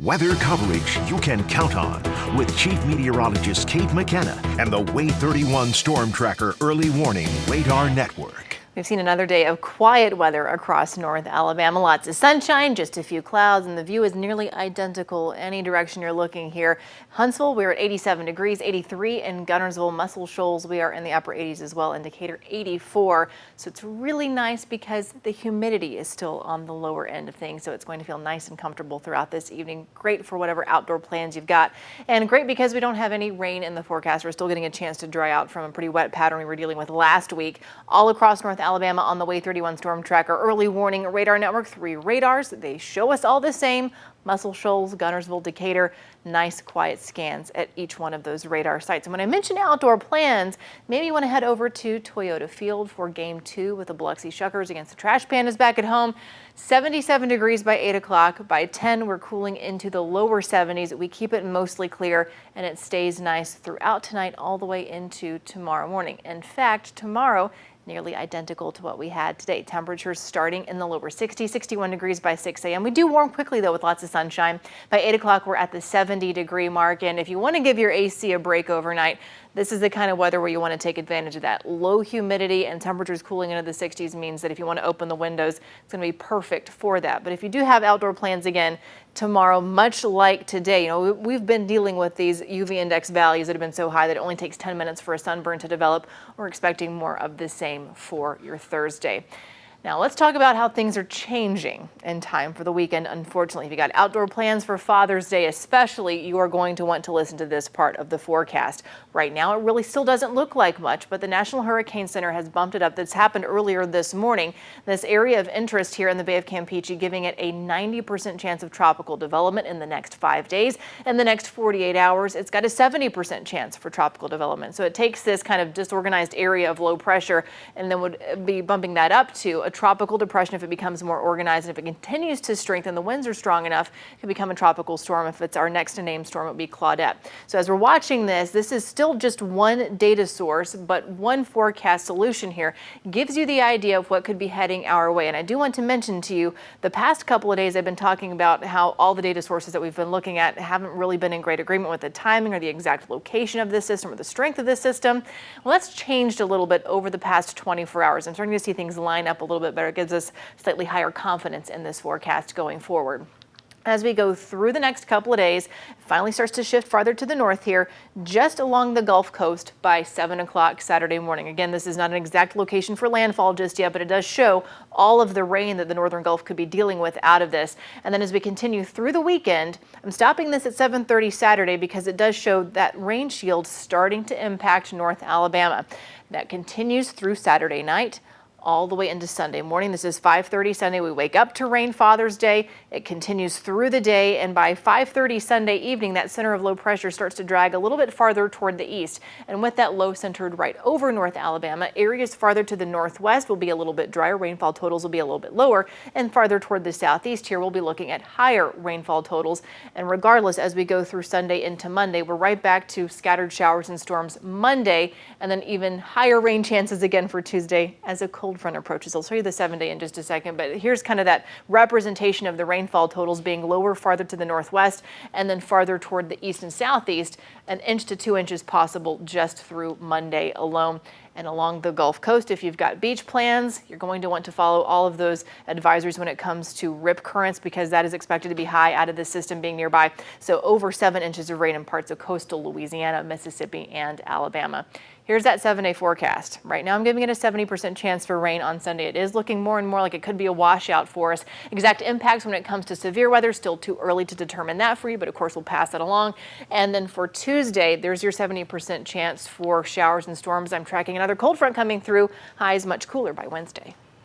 Weather coverage you can count on with Chief Meteorologist Kate McKenna and the Wave 31 Storm Tracker Early Warning Radar Network. We've seen another day of quiet weather across North Alabama. Lots of sunshine, just a few clouds, and the view is nearly identical any direction you're looking here. Huntsville, we're at 87 degrees, 83 in Guntersville. Muscle Shoals, we are in the upper 80s as well, Decatur 84. So it's really nice because the humidity is still on the lower end of things, so it's going to feel nice and comfortable throughout this evening. Great for whatever outdoor plans you've got, and great because we don't have any rain in the forecast. We're still getting a chance to dry out from a pretty wet pattern we were dealing with last week. All across North Alabama on the Wave 31 Storm Tracker Early Warning Radar Network. 3 radars. They show us all the same. Muscle Shoals, Guntersville, Decatur. Nice quiet scans at each one of those radar sites. And when I mention outdoor plans, maybe you want to head over to Toyota Field for Game 2 with the Biloxi Shuckers against the Trash Pandas back at home. 77 degrees by 8 o'clock. By 10, we're cooling into the lower 70s. We keep it mostly clear, and it stays nice throughout tonight all the way into tomorrow morning. In fact, tomorrow, nearly identical to what we had today. Temperatures starting in the lower 60s, 61 degrees by 6 a.m. We do warm quickly though with lots of sunshine. By 8 o'clock, we're at the 70-degree mark. And if you want to give your AC a break overnight, this is the kind of weather where you want to take advantage of that. Low humidity and temperatures cooling into the 60s means that if you want to open the windows, it's going to be perfect for that. But if you do have outdoor plans again tomorrow, much like today, we've been dealing with these UV index values that have been so high that it only takes 10 minutes for a sunburn to develop. We're expecting more of the same for your Thursday. Now let's talk about how things are changing in time for the weekend. Unfortunately, if you got outdoor plans for Father's Day especially, you are going to want to listen to this part of the forecast. Right now, it really still doesn't look like much, but the National Hurricane Center has bumped it up. That's happened earlier this morning. This area of interest here in the Bay of Campeche, giving it a 90% chance of tropical development in the next 5 days. In the next 48 hours, it's got a 70% chance for tropical development. So it takes this kind of disorganized area of low pressure and then would be bumping that up to a tropical depression if it becomes more organized. And if it continues to strengthen, the winds are strong enough, it could become a tropical storm. If it's our next to name storm, it would be Claudette. So as we're watching this is still just one data source, but one forecast solution here gives you the idea of what could be heading our way. And I do want to mention to you, the past couple of days I've been talking about how all the data sources that we've been looking at haven't really been in great agreement with the timing or the exact location of this system or the strength of this system. Well, that's changed a little bit over the past 24 hours. I'm starting to see things line up a little bit better. It gives us slightly higher confidence in this forecast going forward. As we go through the next couple of days, it finally starts to shift farther to the north here, just along the Gulf Coast by 7 o'clock Saturday morning. Again, this is not an exact location for landfall just yet, but it does show all of the rain that the northern Gulf could be dealing with out of this. And then as we continue through the weekend, I'm stopping this at 7:30 Saturday because it does show that rain shield starting to impact North Alabama. That continues through Saturday night, all the way into Sunday morning. This is 5:30 Sunday. We wake up to rain Father's Day. It continues through the day, and by 5:30 Sunday evening, that center of low pressure starts to drag a little bit farther toward the east. And with that low centered right over North Alabama, areas farther to the northwest will be a little bit drier. Rainfall totals will be a little bit lower, and farther toward the southeast here, we'll be looking at higher rainfall totals. And regardless, as we go through Sunday into Monday, we're right back to scattered showers and storms Monday, and then even higher rain chances again for Tuesday as a cold front approaches. I'll show you the 7-day in just a second, but here's kind of that representation of the rainfall totals being lower farther to the northwest and then farther toward the east and southeast, 1 inch to 2 inches possible just through Monday alone. And along the Gulf Coast, if you've got beach plans, you're going to want to follow all of those advisories when it comes to rip currents, because that is expected to be high out of the system being nearby. So over 7 inches of rain in parts of coastal Louisiana, Mississippi, and Alabama. Here's that 7-day forecast. Right now I'm giving it a 70% chance for rain on Sunday. It is looking more and more like it could be a washout for us. Exact impacts when it comes to severe weather, still too early to determine that for you, but of course we'll pass that along. And then for Tuesday, there's your 70% chance for showers and storms. I'm tracking another cold front coming through. Highs much cooler by Wednesday.